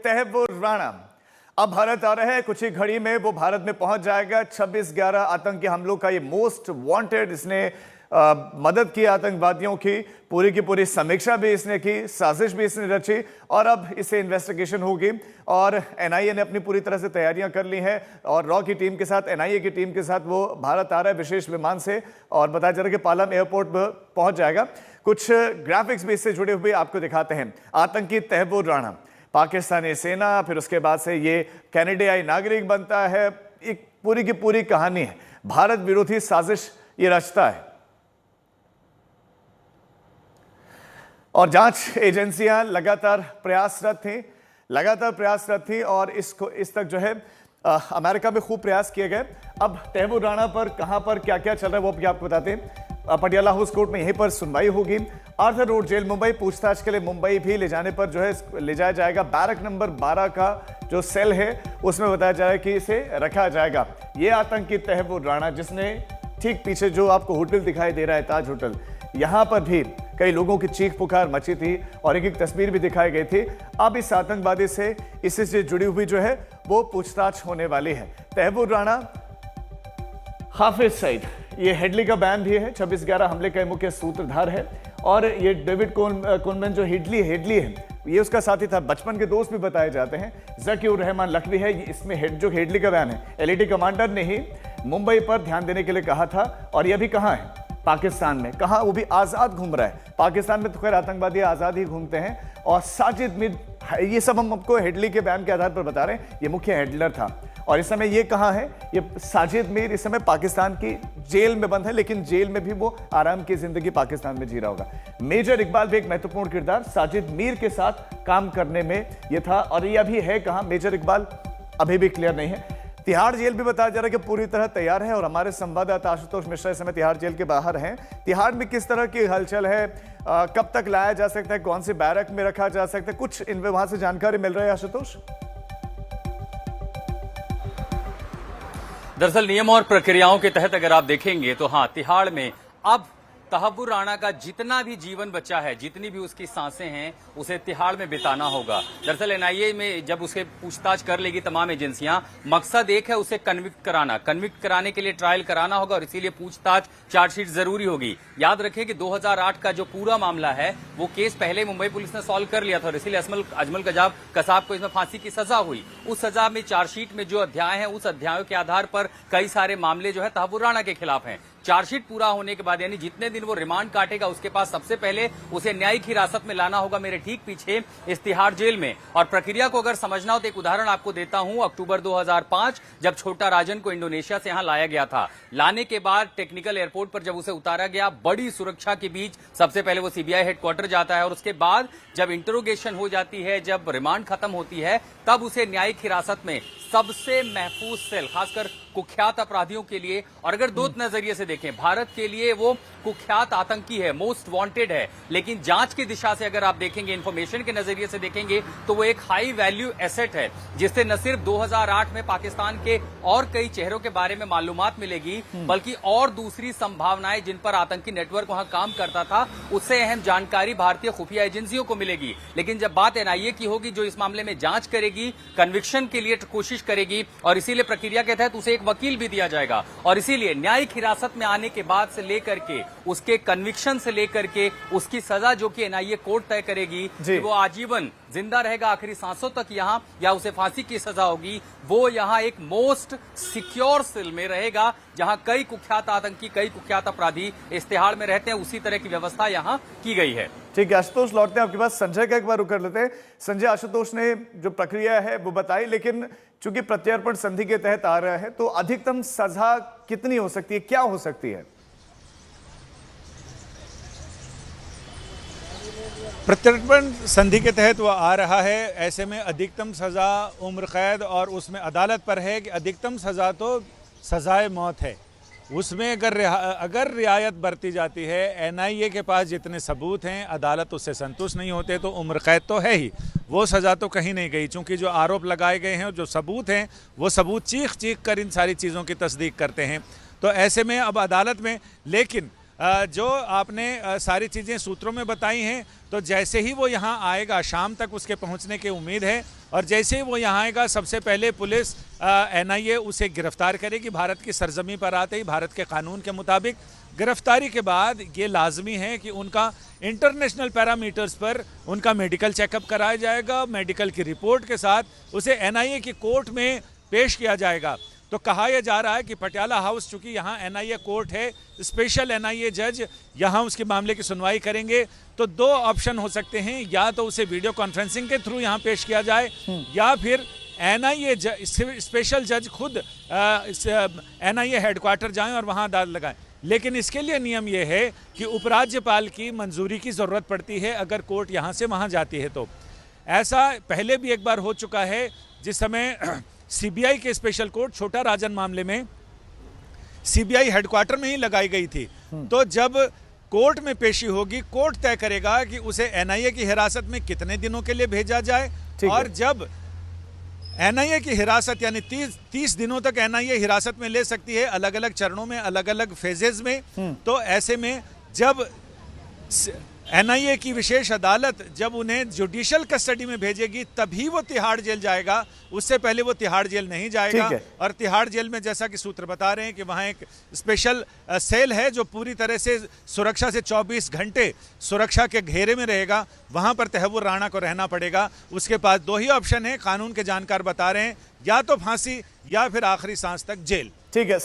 तहव्वुर राणा अब भारत आ रहे हैं। कुछ ही घड़ी में वो भारत में पहुंच जाएगा। 26/11 आतंकी हमलों का ये मोस्ट वांटेड, इसने मदद की आतंकवादियों की पूरी समीक्षा भी इसने की, साजिश भी इसने रची और अब इसे इन्वेस्टिगेशन होगी। और एनआईए ने अपनी पूरी तरह से तैयारियां कर ली हैं और रॉ की टीम के साथ, एनआईए की टीम के साथ वो भारत आ रहा है विशेष विमान से और बताया जा रहा है कि पालम एयरपोर्ट पर पहुंच जाएगा। कुछ ग्राफिक्स भी इससे जुड़े हुए आपको दिखाते हैं। आतंकी तहव्वुर राणा पाकिस्तानी सेना, फिर उसके बाद से ये कनाडाई नागरिक बनता है। एक पूरी की पूरी कहानी है। भारत विरोधी साजिश ये रचता है और जांच एजेंसियां लगातार प्रयासरत थी और इसको इस तक जो है अमेरिका में खूब प्रयास किए गए। अब तहव्वुर राणा पर कहां पर क्या क्या चल रहा है वो भी आपको बताते हैं। पटियाला हाउस कोर्ट में यहीं पर सुनवाई होगी। आर्थर रोड जेल मुंबई, पूछताछ के लिए मुंबई भी ले जाने पर जो है ले जाया जाएगा। बैरक नंबर 12 का जो सेल है उसमें बताया जा रहा है कि इसे रखा जाएगा। ये आतंकी तहव्वुर राणा, जिसने ठीक पीछे जो आपको होटल दिखाई दे रहा है ताज होटल, यहां पर भी कई लोगों की चीख पुकार मची थी और एक तस्वीर भी दिखाई गई थी। अब इस आतंकवादी से इससे जुड़ी हुई जो है वो पूछताछ होने वाली है। तहव्वुर राणा, हाफिज सईद, ये हेडली का बयान भी है। 26/11 हमले का मुख्य सूत्रधार है और ये डेविड कोनमैन जो हेडली है ये उसका साथी था, बचपन के दोस्त भी बताए जाते हैं। ज़कीउर रहमान लखवी है इसमें जो हेडली का बयान है। एलईडी कमांडर ने ही मुंबई पर ध्यान देने के लिए कहा था और यह भी कहाँ है, पाकिस्तान में। कहा वो भी आजाद घूम रहा है। पाकिस्तान में तो खैर आतंकवादी आजाद ही घूमते हैं। और साजिद मीर, ये सब हम आपको हेडली के बयान के आधार पर बता रहे हैं। ये मुख्य हैंडलर था और इस समय ये कहां है, ये साजिद मीर इस समय पाकिस्तान की जेल में बंद है, लेकिन जेल में भी वो आराम की जिंदगी पाकिस्तान में जी रहा होगा। मेजर इकबाल भी एक महत्वपूर्ण किरदार साजिद मीर के साथ काम करने में ये था और ये अभी है कहां, मेजर इकबाल अभी भी क्लियर नहीं है। तिहाड़ जेल भी बताया जा रहा है कि पूरी तरह तैयार है और हमारे संवाददाता आशुतोष मिश्रा इस समय तिहाड़ जेल के बाहर हैं। तिहाड़ में किस तरह की हलचल है, कब तक लाया जा सकता है, कौन सी बैरक में रखा जा सकता है, कुछ इनमें वहां से जानकारी मिल रही है आशुतोष? दरअसल नियम और प्रक्रियाओं के तहत अगर आप देखेंगे तो हाँ, तिहाड़ में अब तहव्वुर राणा का जितना भी जीवन बचा है, जितनी भी उसकी सांसें हैं, उसे तिहाड़ में बिताना होगा। दरअसल एनआईए में जब उसे पूछताछ कर लेगी तमाम एजेंसियां, मकसद एक है, उसे कन्विक्ट कराने के लिए ट्रायल कराना होगा और इसीलिए पूछताछ, चार्जशीट जरूरी होगी। याद रखें कि 2008 का जो पूरा मामला है वो केस पहले मुंबई पुलिस ने सॉल्व कर लिया था और इसीलिए अजमल कसाब को इसमें फांसी की सजा हुई। उस सजा में चार्जशीट में जो अध्याय है, उस अध्यायों के आधार पर कई सारे मामले जो है तहव्वुर राणा के खिलाफ हैं। चार्जशीट पूरा होने के बाद यानी जितने दिन वो रिमांड काटेगा उसके पास सबसे पहले उसे न्यायिक हिरासत में लाना होगा, मेरे ठीक पीछे इस तिहाड़ जेल में। और प्रक्रिया को अगर समझना हो तो एक उदाहरण आपको देता हूं। अक्टूबर 2005 जब छोटा राजन को इंडोनेशिया से यहां लाया गया था, लाने के बाद टेक्निकल एयरपोर्ट पर जब उसे उतारा गया, बड़ी सुरक्षा के बीच सबसे पहले वो सीबीआई हेडक्वार्टर जाता है और उसके बाद जब इंटरोगेशन हो जाती है, जब रिमांड खत्म होती है, तब उसे न्यायिक हिरासत में सबसे महफूज सेल, खासकर कुख्यात अपराधियों के लिए, और अगर दो नजरिए से देखें, भारत के लिए वो कुख्यात आतंकी है, मोस्ट वांटेड है, लेकिन जांच की दिशा से अगर आप देखेंगे, इंफॉर्मेशन के नजरिए से देखेंगे तो वो एक हाई वैल्यू एसेट है, जिससे न सिर्फ 2008 में पाकिस्तान के और कई चेहरों के बारे में मालूमात मिलेगी, बल्कि और दूसरी संभावनाएं जिन पर आतंकी नेटवर्क वहां काम करता था, उससे अहम जानकारी भारतीय खुफिया एजेंसियों को मिलेगी। लेकिन जब बात एनआईए की होगी, जो इस मामले में जांच करेगी, कन्विक्शन के लिए कोशिश करेगी, और इसीलिए प्रक्रिया के तहत उसे एक वकील भी दिया जाएगा और इसीलिए न्यायिक हिरासत में आने के बाद से लेकर के उसके कन्विक्शन से लेकर के उसकी सजा जो कि एनआईए कोर्ट तय करेगी कि वो आजीवन जिंदा रहेगा आखिरी सांसों तक यहां या उसे फांसी की सजा होगी, वो यहां एक मोस्ट सिक्योर सेल में रहेगा जहां कई कुख्यात आतंकी, कई कुख्यात अपराधी इस तिहाड़ में रहते हैं। उसी तरह की व्यवस्था यहां की गई है। ठीक है आशुतोष, लौटते हैं आपके पास। संजय का एक बार रुक कर लेते हैं। संजय, आशुतोष ने जो प्रक्रिया है वो बताई, लेकिन चूंकि प्रत्यर्पण संधि के तहत आ रहा है तो अधिकतम सजा कितनी हो सकती है, क्या हो सकती है? प्रत्यर्पण संधि के तहत वह आ रहा है, ऐसे में अधिकतम सज़ा उम्र कैद और उसमें अदालत पर है कि अधिकतम सज़ा तो सज़ाए मौत है। उसमें अगर रियायत बरती जाती है, एनआईए के पास जितने सबूत हैं, अदालत उससे संतुष्ट नहीं होते तो उम्र कैद तो है ही, वो सज़ा तो कहीं नहीं गई। चूँकि जो आरोप लगाए गए हैं और जो सबूत हैं, वो सबूत चीख कर इन सारी चीज़ों की तस्दीक करते हैं। तो ऐसे में अब अदालत में, लेकिन जो आपने सारी चीज़ें सूत्रों में बताई हैं, तो जैसे ही वो यहाँ आएगा शाम तक उसके पहुँचने की उम्मीद है, और जैसे ही वो यहाँ आएगा सबसे पहले पुलिस NIA उसे गिरफ्तार करेगी भारत की सरजमी पर आते ही, भारत के कानून के मुताबिक। गिरफ्तारी के बाद ये लाजमी है कि उनका इंटरनेशनल पैरामीटर्स पर उनका मेडिकल चेकअप कराया जाएगा। मेडिकल की रिपोर्ट के साथ उसे NIA की कोर्ट में पेश किया जाएगा। तो कहा यह जा रहा है कि पटियाला हाउस, चूंकि यहाँ NIA कोर्ट है, स्पेशल NIA जज यहाँ उसके मामले की सुनवाई करेंगे, तो दो ऑप्शन हो सकते हैं, या तो उसे वीडियो कॉन्फ्रेंसिंग के थ्रू यहाँ पेश किया जाए, या फिर NIA स्पेशल जज खुद NIA हेडक्वार्टर जाएं और वहाँ अदालत लगाएं। लेकिन इसके लिए नियम यह है कि उपराज्यपाल की मंजूरी की ज़रूरत पड़ती है अगर कोर्ट यहाँ से वहाँ जाती है। तो ऐसा पहले भी एक बार हो चुका है, जिस समय CBI के स्पेशल कोर्ट छोटा राजन मामले में CBI हेडक्वार्टर में ही लगाई गई थी। तो जब कोर्ट में पेशी होगी, कोर्ट तय करेगा कि उसे NIA की हिरासत में कितने दिनों के लिए भेजा जाए, और जब NIA की हिरासत यानी 30 दिनों तक NIA हिरासत में ले सकती है, अलग अलग चरणों में, अलग अलग फेजेस में। तो ऐसे में जब NIA की विशेष अदालत जब उन्हें जुडिशियल कस्टडी में भेजेगी तभी वो तिहाड़ जेल जाएगा, उससे पहले वो तिहाड़ जेल नहीं जाएगा। और तिहाड़ जेल में जैसा कि सूत्र बता रहे हैं कि वहाँ एक स्पेशल सेल है जो पूरी तरह से सुरक्षा से 24 घंटे सुरक्षा के घेरे में रहेगा, वहाँ पर तहव्वुर राणा को रहना पड़ेगा। उसके पास दो ही ऑप्शन है, कानून के जानकार बता रहे हैं, या तो फांसी या फिर आखिरी सांस तक जेल। ठीक है।